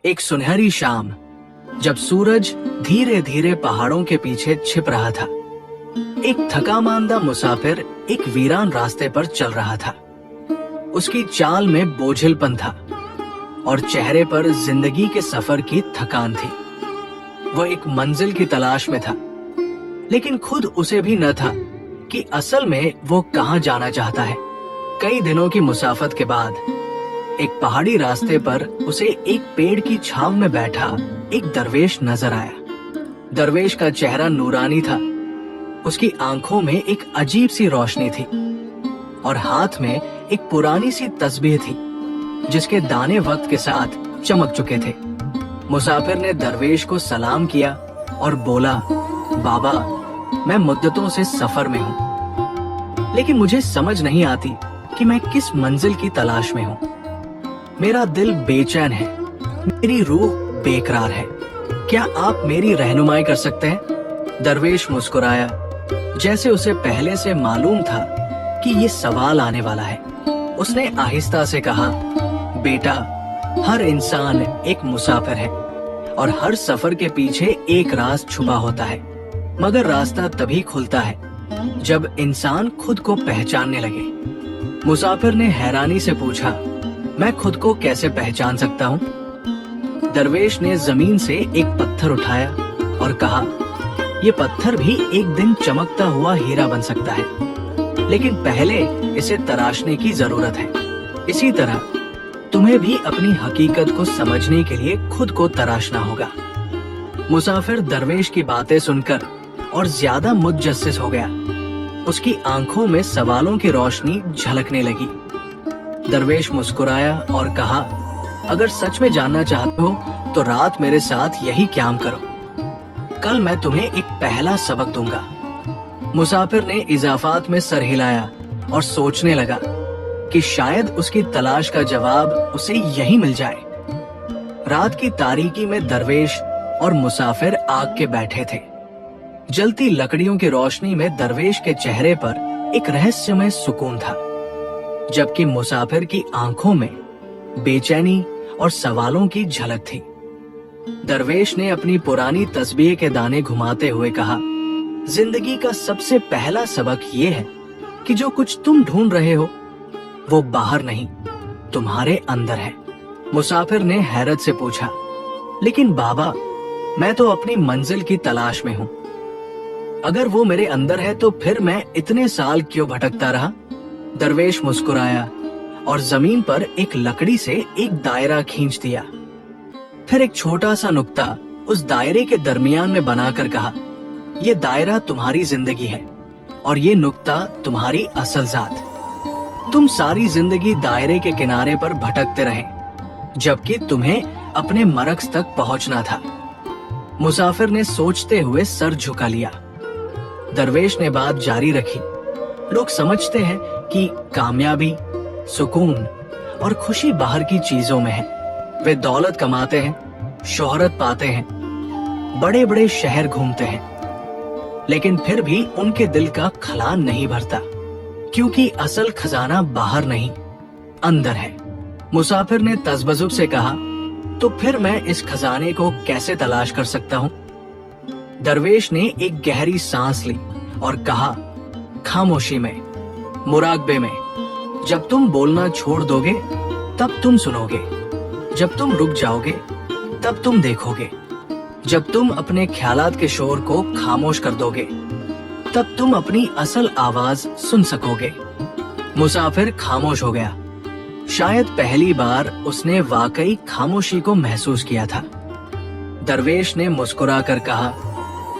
एक सुनहरी शाम, जब सूरज धीरे धीरे पहाड़ों के पीछे छिप रहा था, एक थका मांदा मुसाफिर एक वीरान रास्ते पर चल रहा था। उसकी चाल में बोझिलपन था और चेहरे पर जिंदगी के सफर की थकान थी। वो एक मंजिल की तलाश में था, लेकिन खुद उसे भी न था कि असल में वो कहाँ जाना चाहता है। कई दिनों की मुसाफत के बाद एक पहाड़ी रास्ते पर उसे एक पेड़ की छांव में बैठा एक दरवेश नजर आया। दरवेश का चेहरा नूरानी था, उसकी आंखों में एक अजीब सी रोशनी थी और हाथ में एक पुरानी सी तस्बीह थी जिसके दाने वक्त के साथ चमक चुके थे। मुसाफिर ने दरवेश को सलाम किया और बोला, बाबा, मैं मुद्दतों से सफर में हूँ, लेकिन मुझे समझ नहीं आती कि मैं किस मंजिल की तलाश में हूँ। मेरा दिल बेचैन है, मेरी रूह बेकरार है। क्या आप मेरी रहनुमाई कर सकते हैं? दरवेश मुस्कुराया, जैसे उसे पहले से मालूम था कि ये सवाल आने वाला है। उसने आहिस्ता से कहा, बेटा, हर इंसान एक मुसाफिर है और हर सफर के पीछे एक राज छुपा होता है, मगर रास्ता तभी खुलता है जब इंसान खुद को पहचानने लगे। मुसाफिर ने हैरानी से पूछा, मैं खुद को कैसे पहचान सकता हूँ? दरवेश ने जमीन से एक पत्थर उठाया और कहा, ये पत्थर भी एक दिन चमकता हुआ हीरा बन सकता है, लेकिन पहले इसे तराशने की जरूरत है। इसी तरह तुम्हें भी अपनी हकीकत को समझने के लिए खुद को तराशना होगा। मुसाफिर दरवेश की बातें सुनकर और ज्यादा मुतजस्सिस हो गया। उसकी आंखों में सवालों की रोशनी झलकने लगी। दरवेश मुस्कुराया और कहा, अगर सच में जानना चाहते हो तो रात मेरे साथ यही क्याम करो। कल मैं तुम्हें एक पहला सबक दूंगा। मुसाफिर ने इजाफात में सर हिलाया और सोचने लगा कि शायद उसकी तलाश का जवाब उसे यही मिल जाए। रात की तारीकी में दरवेश और मुसाफिर आग के बैठे थे। जलती लकड़ियों की रोशनी में दरवेश के चेहरे पर एक रहस्यमय सुकून था, जबकि मुसाफिर की आंखों में बेचैनी और सवालों की झलक थी। दरवेश ने अपनी पुरानी तस्बीह के दाने घुमाते हुए कहा, जिंदगी का सबसे पहला सबक ये है कि जो कुछ तुम ढूंढ रहे हो वो बाहर नहीं, तुम्हारे अंदर है। मुसाफिर ने हैरत से पूछा, लेकिन बाबा, मैं तो अपनी मंजिल की तलाश में हूँ। अगर वो मेरे अंदर है तो फिर मैं इतने साल क्यों भटकता रहा? दरवेश मुस्कुराया और जमीन पर एक लकड़ी से एक दायरा खींच दिया। फिर एक छोटा सा नुक्ता उस दायरे के दरमियान में बनाकर कहा, ये दायरा तुम्हारी जिंदगी है और ये नुक्ता तुम्हारी असल जात। तुम सारी जिंदगी दायरे के किनारे पर भटकते रहे, जबकि तुम्हें अपने मरकज तक पहुंचना था। मुसाफिर ने सोचते हुए सर झुका लिया। दरवेश ने बात जारी रखी, लोग समझते हैं कि कामयाबी, सुकून और खुशी बाहर की चीजों में है। वे दौलत कमाते हैं, शोहरत पाते हैं, बड़े बड़े शहर घूमते हैं, लेकिन फिर भी उनके दिल का खलान नहीं भरता, क्योंकि असल खजाना बाहर नहीं, अंदर है। मुसाफिर ने तज़ब्ज़ुब से कहा, तो फिर मैं इस खजाने को कैसे तलाश कर सकता हूँ? दरवेश ने एक गहरी सांस ली और कहा, खामोशी में, मुराकबे में। जब तुम बोलना छोड़ दोगे तब तुम सुनोगे, जब तुम रुक जाओगे तब तुम देखोगे, जब तुम अपने ख्यालात के शोर को खामोश कर दोगे तब तुम अपनी असल आवाज सुन सकोगे। मुसाफिर खामोश हो गया। शायद पहली बार उसने वाकई खामोशी को महसूस किया था। दरवेश ने मुस्कुराकर कहा,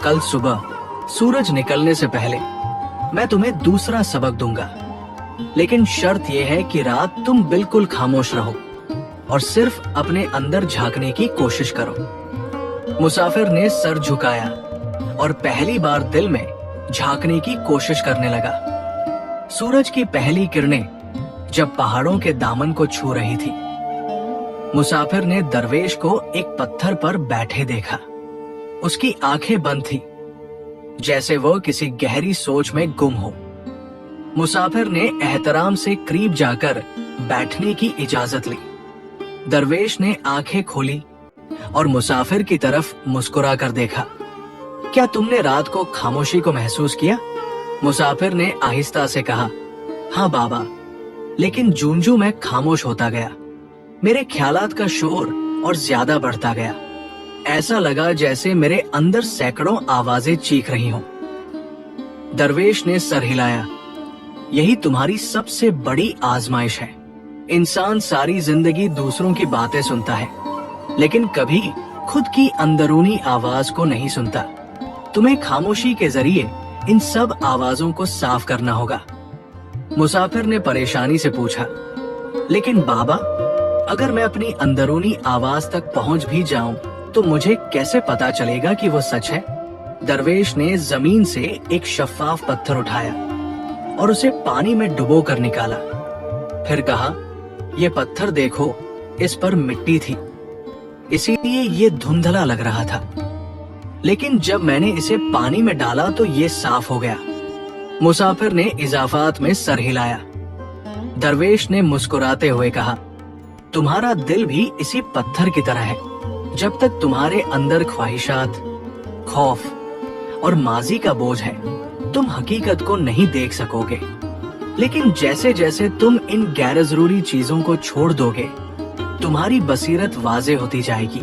कल सुबह सूरज निकलने से पहले मैं तुम्हें दूसरा सबक दूंगा, लेकिन शर्त यह है कि रात तुम बिल्कुल खामोश रहो और सिर्फ अपने अंदर झांकने की कोशिश करो। मुसाफिर ने सर झुकाया और पहली बार दिल में झांकने की कोशिश करने लगा। सूरज की पहली किरणें जब पहाड़ों के दामन को छू रही थी, मुसाफिर ने दरवेश को एक पत्थर पर बैठे देखा। उसकी आंखें बंद थी, जैसे वो किसी गहरी सोच में गुम हो। मुसाफिर ने एहतराम से करीब जाकर बैठने की इजाजत ली। दरवेश ने आंखें खोली और मुसाफिर की तरफ मुस्कुरा कर देखा। क्या तुमने रात को खामोशी को महसूस किया? मुसाफिर ने आहिस्ता से कहा, हाँ बाबा, लेकिन जूं-जूं मैं खामोश होता गया, मेरे ख्यालात का शोर और ज्यादा बढ़ता गया। ऐसा लगा जैसे मेरे अंदर सैकड़ों आवाजें चीख रही हों। दरवेश ने सर हिलाया। यही तुम्हारी सबसे बड़ी आजमाइश है। इंसान सारी जिंदगी दूसरों की बातें सुनता है, लेकिन कभी खुद की अंदरूनी आवाज को नहीं सुनता। तुम्हें खामोशी के जरिए इन सब आवाजों को साफ करना होगा। मुसाफिर ने परेशानी से पूछा, लेकिन बाबा, अगर मैं अपनी अंदरूनी आवाज तक पहुंच भी जाऊं तो मुझे कैसे पता चलेगा कि वो सच है? दरवेश ने जमीन से एक शफाफ पत्थर उठाया और उसे पानी में डुबो कर निकाला। फिर कहा, ये पत्थर देखो, इस पर मिट्टी थी, इसीलिए ये धुंधला लग रहा था, लेकिन जब मैंने इसे पानी में डाला तो ये साफ हो गया। मुसाफिर ने इजाफात में सर हिलाया। दरवेश ने मुस्कुराते हुए कहा, तुम्हारा दिल भी इसी पत्थर की तरह है। जब तक तुम्हारे अंदर ख्वाहिशात, खौफ और माजी का बोझ है, तुम हकीकत को नहीं देख सकोगे। लेकिन जैसे जैसे तुम इन गैर जरूरी चीजों को छोड़ दोगे, तुम्हारी बसीरत वाज़े होती जाएगी।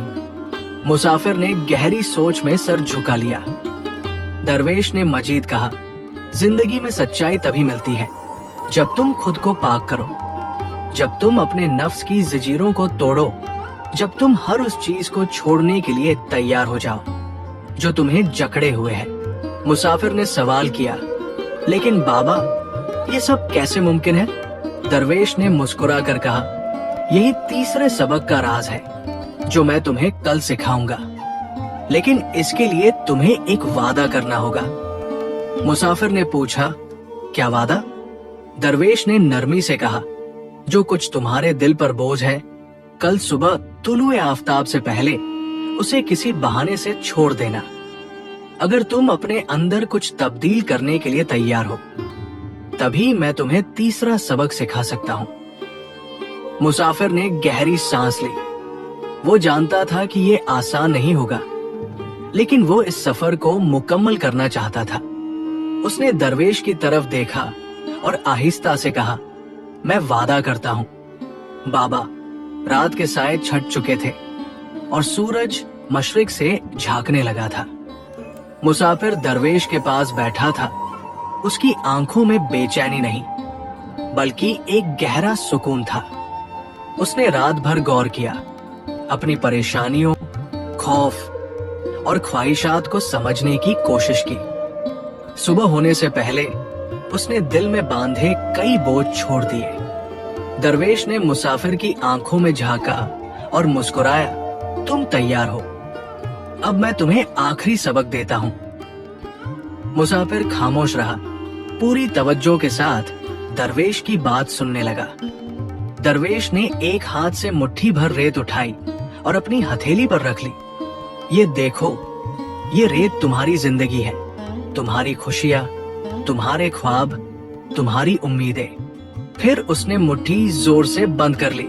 मुसाफिर ने गहरी सोच में सर झुका लिया। दरवेश ने मजीद कहा, जिंदगी में सच्चाई तभी मिलती है जब तुम खुद को पाक करो, जब तुम अपने नफ्स की जंजीरों को तोड़ो, जब तुम हर उस चीज को छोड़ने के लिए तैयार हो जाओ जो तुम्हें जकड़े हुए है। मुसाफिर ने सवाल किया, लेकिन बाबा, ये सब कैसे मुमकिन है? दरवेश ने मुस्कुरा कर कहा, यही तीसरे सबक का राज है जो मैं तुम्हें कल सिखाऊंगा, लेकिन इसके लिए तुम्हें एक वादा करना होगा। मुसाफिर ने पूछा, क्या वादा? दरवेश ने नरमी से कहा, जो कुछ तुम्हारे दिल पर बोझ है, कल सुबह तुलुए आफताब से पहले उसे किसी बहाने से छोड़ देना। अगर तुम अपने अंदर कुछ तब्दील करने के लिए तैयार हो, तभी मैं तुम्हें तीसरा सबक सिखा सकता हूँ। मुसाफिर ने गहरी सांस ली। वो जानता था कि ये आसान नहीं होगा, लेकिन वो इस सफर को मुकम्मल करना चाहता था। उसने दरवेश की तरफ देखा और आहिस्ता से कहा, मैं वादा करता हूँ बाबा। रात के साए छट चुके थे और सूरज मशरिक से झांकने लगा था। मुसाफिर दरवेश के पास बैठा था। उसकी आंखों में बेचैनी नहीं, बल्कि एक गहरा सुकून था। उसने रात भर गौर किया, अपनी परेशानियों, खौफ और ख्वाहिशात को समझने की कोशिश की। सुबह होने से पहले उसने दिल में बांधे कई बोझ छोड़ दिए। दरवेश ने मुसाफिर की आंखों में झांका और मुस्कुराया, तुम तैयार हो? अब मैं तुम्हें आखिरी सबक देता हूँ। मुसाफिर खामोश रहा, पूरी तवज्जो के साथ दरवेश की बात सुनने लगा। दरवेश ने एक हाथ से मुट्ठी भर रेत उठाई और अपनी हथेली पर रख ली। ये देखो, ये रेत तुम्हारी जिंदगी है, तुम्हारी खुशियां, तुम्हारे ख्वाब, तुम्हारी उम्मीदें। फिर उसने मुट्ठी जोर से बंद कर ली।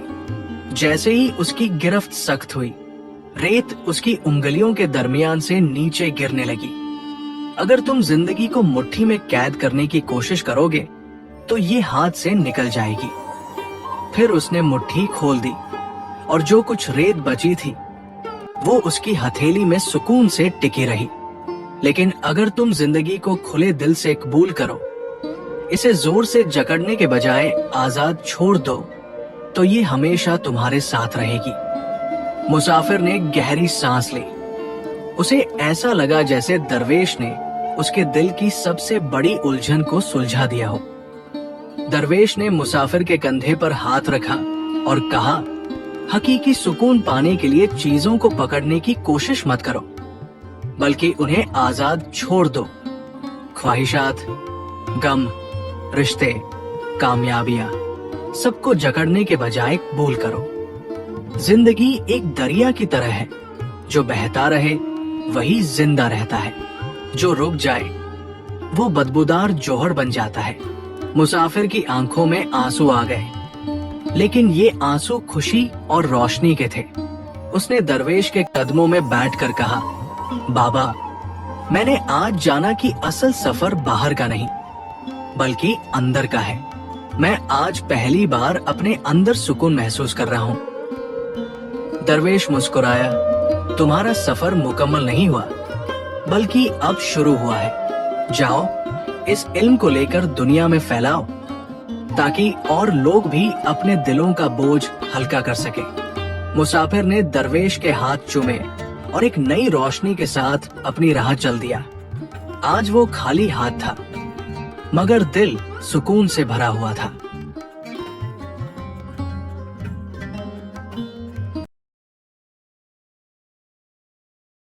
जैसे ही उसकी गिरफ्त सख्त हुई, रेत उसकी उंगलियों के दरमियान से नीचे गिरने लगी। अगर तुम जिंदगी को मुट्ठी में कैद करने की कोशिश करोगे तो ये हाथ से निकल जाएगी। फिर उसने मुट्ठी खोल दी और जो कुछ रेत बची थी वो उसकी हथेली में सुकून से टिकी रही। लेकिन अगर तुम जिंदगी को खुले दिल से कबूल करो, इसे जोर से जकड़ने के बजाय आजाद छोड़ दो, तो ये हमेशा तुम्हारे साथ रहेगी। मुसाफिर ने गहरी सांस ली। उसे ऐसा लगा जैसे दरवेश ने उसके दिल की सबसे बड़ी उलझन को सुलझा दिया हो। दरवेश ने मुसाफिर के कंधे पर हाथ रखा और कहा, हकीकी सुकून पाने के लिए चीजों को पकड़ने की कोशिश मत करो, बल्कि उन्हें आजाद छोड़ दो। ख्वाहिशात, गम, रिश्ते, कामयाबियां, सबको जकड़ने के बजाय कबूल करो। जिंदगी एक दरिया की तरह है, जो बहता रहे वही जिंदा रहता है, जो रुक जाए वो बदबूदार जोहर बन जाता है। मुसाफिर की आंखों में आंसू आ गए, लेकिन ये आंसू खुशी और रोशनी के थे। उसने दरवेश के कदमों में बैठकर कहा, बाबा, मैंने आज जाना कि असल सफर बाहर का नहीं बल्कि अंदर का है। मैं आज पहली बार अपने अंदर सुकून महसूस कर रहा हूँ। दरवेश मुस्कुराया, तुम्हारा सफर मुकम्मल नहीं हुआ बल्कि अब शुरू हुआ है। जाओ, इस इल्म को लेकर दुनिया में फैलाओ ताकि और लोग भी अपने दिलों का बोझ हल्का कर सके। मुसाफिर ने दरवेश के हाथ चूमे और एक नई रोशनी के साथ अपनी राह चल दिया। आज वो खाली हाथ था मगर दिल सुकून से भरा हुआ था।